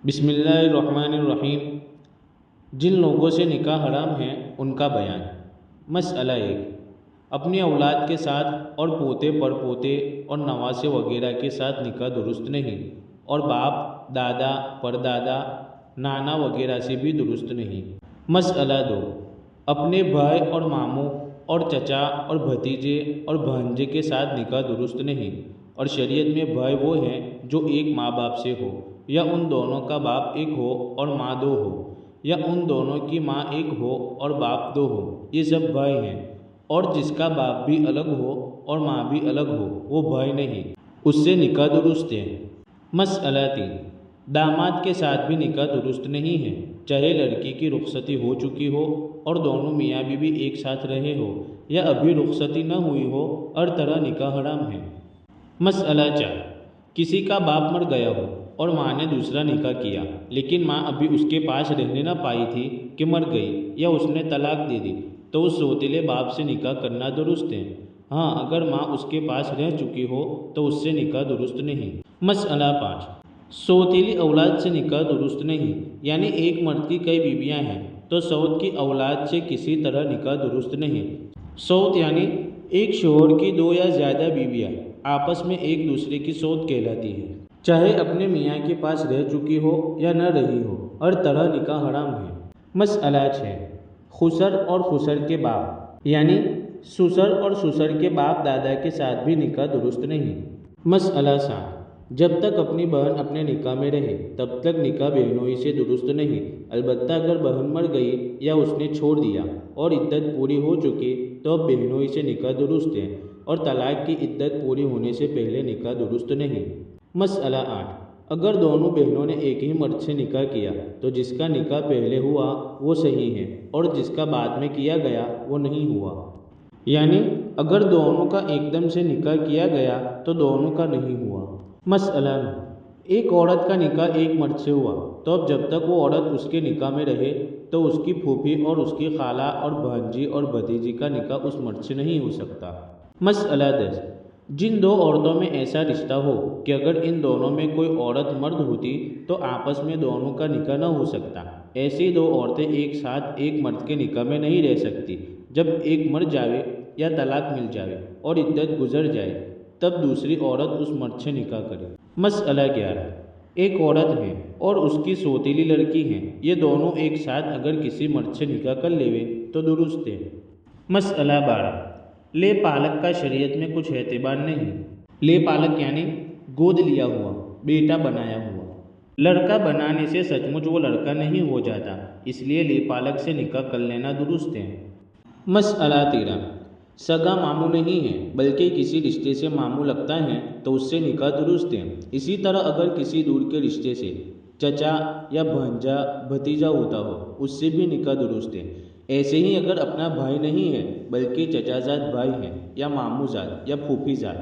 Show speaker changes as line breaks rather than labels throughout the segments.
بسم اللہ الرحمن الرحیم۔ جن لوگوں سے نکاح حرام ہے ان کا بیان۔ مسئلہ 1، اپنی اولاد کے ساتھ اور پوتے پر پوتے اور نواسے وغیرہ کے ساتھ نکاح درست نہیں، اور باپ، دادا، پردادا، نانا وغیرہ سے بھی درست نہیں۔ مسئلہ 2، اپنے بھائی اور ماموں اور چچا اور بھتیجے اور بھانجے کے ساتھ نکاح درست نہیں، اور شریعت میں بھائی وہ ہیں جو ایک ماں باپ سے ہو، یا ان دونوں کا باپ ایک ہو اور ماں دو ہو، یا ان دونوں کی ماں ایک ہو اور باپ دو ہو، یہ سب بھائی ہیں۔ اور جس کا باپ بھی الگ ہو اور ماں بھی الگ ہو وہ بھائی نہیں، اس سے نکاح درست ہے۔ مسئلہ 3، داماد کے ساتھ بھی نکاح درست نہیں ہے، چاہے لڑکی کی رخصتی ہو چکی ہو اور دونوں میاں بیوی ایک ساتھ رہے ہو، یا ابھی رخصتی نہ ہوئی ہو، ہر طرح نکاح حرام ہے۔ مسئلہ 4، کسی کا باپ مر گیا ہو اور ماں نے دوسرا نکاح کیا، لیکن ماں ابھی اس کے پاس رہنے نہ پائی تھی کہ مر گئی، یا اس نے طلاق دے دی، تو اس سوتیلے باپ سے نکاح کرنا درست ہے۔ ہاں، اگر ماں اس کے پاس رہ چکی ہو تو اس سے نکاح درست نہیں۔ مسئلہ 5، سوتیلی اولاد سے نکاح درست نہیں، یعنی ایک مرد کی کئی بیویاں ہیں تو سوت کی اولاد سے کسی طرح نکاح درست نہیں۔ سوت یعنی ایک شوہر کی دو یا زیادہ بیویاں آپس میں ایک دوسرے کی سوت کہلاتی ہے، چاہے اپنے میاں کے پاس رہ چکی ہو یا نہ رہی ہو، ہر طرح نکاح حرام ہے۔ مسئلہ 6، خسر اور خسر کے باپ، یعنی سسر اور سسر کے باپ دادا کے ساتھ بھی نکاح درست نہیں۔ مسئلہ 7، جب تک اپنی بہن اپنے نکاح میں رہے تب تک نکاح بہنوئی سے درست نہیں، البتہ اگر بہن مر گئی یا اس نے چھوڑ دیا اور عدت پوری ہو چکی تو اب بہنوئی سے نکاح درست ہے، اور طلاق کی عدت پوری ہونے سے پہلے نکاح درست نہیں۔ مسئلہ 8، اگر دونوں بہنوں نے ایک ہی مرد سے نکاح کیا تو جس کا نکاح پہلے ہوا وہ صحیح ہے، اور جس کا بعد میں کیا گیا وہ نہیں ہوا۔ یعنی اگر دونوں کا ایک دم سے نکاح کیا گیا تو دونوں کا نہیں ہوا۔ مسئلہ 9، ایک عورت کا نکاح ایک مرد سے ہوا تو اب جب تک وہ عورت اس کے نکاح میں رہے تو اس کی پھوپھی اور اس کی خالہ اور بھانجی اور بھتیجی کا نکاح اس مرد سے نہیں ہو سکتا۔ مسئلہ 10، جن دو عورتوں میں ایسا رشتہ ہو کہ اگر ان دونوں میں کوئی عورت مرد ہوتی تو آپس میں دونوں کا نکاح نہ ہو سکتا، ایسی دو عورتیں ایک ساتھ ایک مرد کے نکاح میں نہیں رہ سکتی۔ جب ایک مر جاوے یا طلاق مل جاوے اور عدت گزر جائے تب دوسری عورت اس مرد سے نکاح کرے۔ مسئلہ 11، ایک عورت ہے اور اس کی سوتیلی لڑکی ہے، یہ دونوں ایک ساتھ اگر کسی مرد سے نکاح کر لیوے تو درست ہے۔ مسئلہ 12، لے پالک کا شریعت میں کچھ اعتبار نہیں۔ لے پالک یعنی گود لیا ہوا، بیٹا بنایا ہوا۔ لڑکا بنانے سے سچ مچ وہ لڑکا نہیں ہو جاتا، اس لیے لے پالک سے نکاح کر لینا درست ہے۔ مسئلہ 13، سگا ماموں نہیں ہے بلکہ کسی رشتے سے ماموں لگتا ہے تو اس سے نکاح درست ہے۔ اسی طرح اگر کسی دور کے رشتے سے چچا یا بھانجا بھتیجا ہوتا ہو اس سے بھی نکاح درست ہے۔ ایسے ہی اگر اپنا بھائی نہیں ہے بلکہ چچا زاد بھائی ہے، یا ماموں زاد یا پھوپھی زاد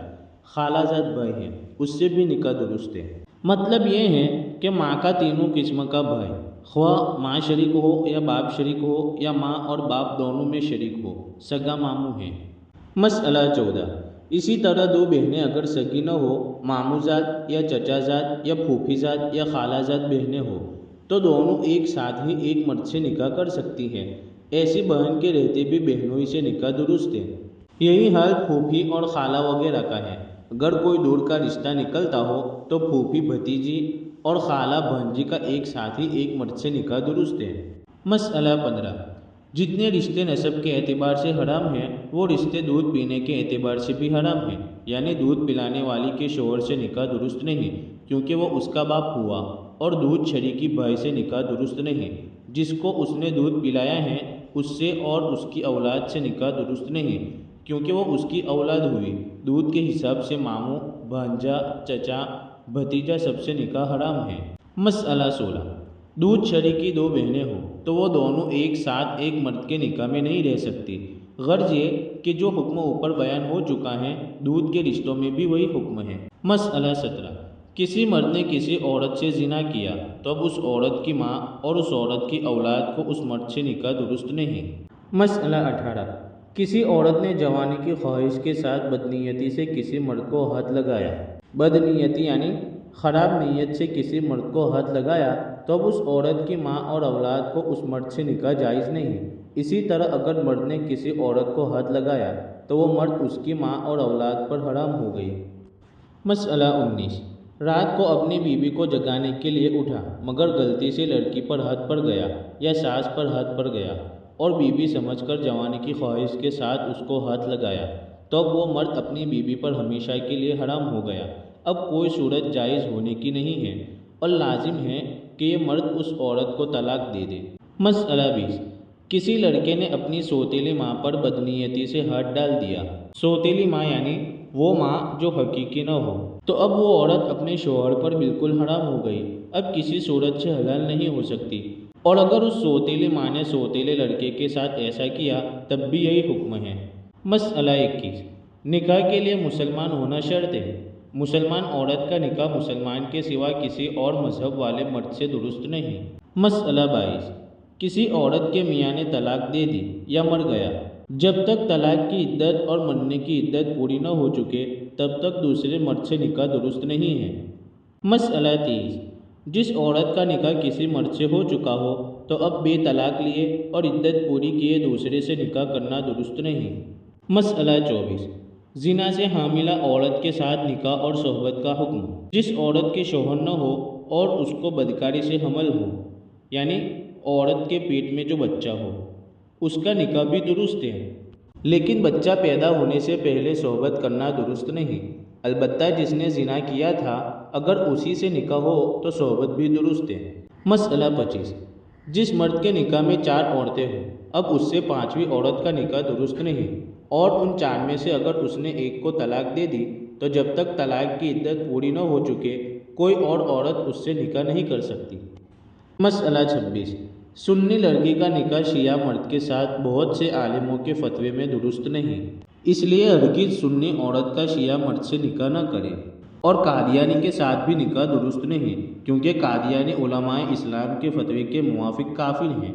خالہ زاد بھائی ہے، اس سے بھی نکاح درست ہے۔ مطلب یہ ہے کہ ماں کا تینوں قسم کا بھائی، خواہ ماں شریک ہو یا باپ شریک ہو یا ماں اور باپ دونوں میں شریک ہو، سگا ماموں ہے۔ مسئلہ 14، اسی طرح دو بہنیں اگر سگی نہ ہو، ماموں زاد یا چچا زاد یا پھوپھی زاد یا خالہ زاد بہنیں ہو تو دونوں ایک ساتھ ہی ایک مرد سے نکاح کر سکتی ہیں۔ ایسی بہن کے رہتے بھی بہنوئی سے نکاح درست ہے۔ یہی حال پھوپھی اور خالہ وغیرہ کا ہے۔ اگر کوئی دور کا رشتہ نکلتا ہو تو پھوپھی بھتیجی اور خالہ بھانجی کا ایک ساتھ ہی ایک مرد سے نکاح درست ہے۔ مسئلہ 15، جتنے رشتے نسب کے اعتبار سے حرام ہیں وہ رشتے دودھ پینے کے اعتبار سے بھی حرام ہیں، یعنی دودھ پلانے والی کے شوہر سے نکاح درست نہیں کیونکہ وہ اس کا باپ ہوا، اور دودھ شریکی بھائی سے نکاح درست نہیں، جس کو اس نے دودھ پلایا ہے اس سے اور اس کی اولاد سے نکاح درست نہیں کیونکہ وہ اس کی اولاد ہوئی۔ دودھ کے حساب سے ماموں، بھانجا، چچا، بھتیجا سب سے نکاح حرام ہے۔ مسئلہ 16، دودھ شریکی دو بہنیں ہوں تو وہ دونوں ایک ساتھ ایک مرد کے نکاح میں نہیں رہ سکتی۔ غرض یہ کہ جو حکم اوپر بیان ہو چکا ہے دودھ کے رشتوں میں بھی وہی حکم ہے۔ مسئلہ 17، کسی مرد نے کسی عورت سے زنا کیا تو اب اس عورت کی ماں اور اس عورت کی اولاد کو اس مرد سے نکاح درست نہیں۔ مسئلہ 18، کسی عورت نے جوانی کی خواہش کے ساتھ بدنیتی سے کسی مرد کو ہاتھ لگایا۔ بدنیتی یعنی خراب نیت سے کسی مرد کو ہاتھ لگایا تو اب اس عورت کی ماں اور اولاد کو اس مرد سے نکاح جائز نہیں۔ اسی طرح اگر مرد نے کسی عورت کو ہاتھ لگایا تو وہ مرد اس کی ماں اور اولاد پر حرام ہو گئی۔ مسئلہ 19۔ رات کو اپنی بیوی کو جگانے کے لیے اٹھا مگر غلطی سے لڑکی پر ہاتھ پڑ گیا یا ساس پر ہاتھ پڑ گیا اور بیوی سمجھ کر جوانی کی خواہش کے ساتھ اس کو ہاتھ لگایا تو اب وہ مرد اپنی بیوی پر ہمیشہ کے لیے حرام ہو گیا۔ اب کوئی صورت جائز ہونے کی نہیں ہے اور لازم ہے کہ یہ مرد اس عورت کو طلاق دے دے۔ مسئلہ 20۔ کسی لڑکے نے اپنی سوتیلی ماں پر بدنیتی سے ہاتھ ڈال دیا۔ سوتیلی ماں یعنی وہ ماں جو حقیقی نہ ہو، تو اب وہ عورت اپنے شوہر پر بالکل حرام ہو گئی، اب کسی صورت سے حلال نہیں ہو سکتی۔ اور اگر اس سوتیلی ماں نے سوتیلے لڑکے کے ساتھ ایسا کیا تب بھی یہی حکم ہے۔ مسئلہ 21۔ نکاح کے لیے مسلمان ہونا شرط ہے۔ مسلمان عورت کا نکاح مسلمان کے سوا کسی اور مذہب والے مرد سے درست نہیں۔ مسئلہ 22۔ کسی عورت کے میاں نے طلاق دے دی یا مر گیا، جب تک طلاق کی عدت اور مرنے کی عدت پوری نہ ہو چکے تب تک دوسرے مرد سے نکاح درست نہیں ہے۔ مسئلہ 30۔ جس عورت کا نکاح کسی مرد سے ہو چکا ہو تو اب بے طلاق لیے اور عدت پوری کیے دوسرے سے نکاح کرنا درست نہیں۔ مسئلہ 24۔ زنا سے حاملہ عورت کے ساتھ نکاح اور صحبت کا حکم۔ جس عورت کے شوہر نہ ہو اور اس کو بدکاری سے حمل ہو، یعنی عورت کے پیٹ میں جو بچہ ہو، اس کا نکاح بھی درست ہے، لیکن بچہ پیدا ہونے سے پہلے صحبت کرنا درست نہیں۔ البتہ جس نے زنا کیا تھا اگر اسی سے نکاح ہو تو صحبت بھی درست ہے۔ مسئلہ 25۔ جس مرد کے نکاح میں 4 عورتیں ہوں اب اس سے 5ویں عورت کا نکاح درست نہیں، اور ان 4 میں سے اگر اس نے ایک کو طلاق دے دی تو جب تک طلاق کی عدت پوری نہ ہو چکے کوئی اور عورت اس سے نکاح نہیں کر سکتی۔ مسئلہ 26۔ سنی لڑکی کا نکاح شیعہ مرد کے ساتھ بہت سے عالموں کے فتوے میں درست نہیں، اس لیے ہرگز سنی عورت کا شیعہ مرد سے نکاح نہ کرے۔ اور قادیانی کے ساتھ بھی نکاح درست نہیں، کیونکہ قادیانی علماء اسلام کے فتوے کے موافق کافر ہیں۔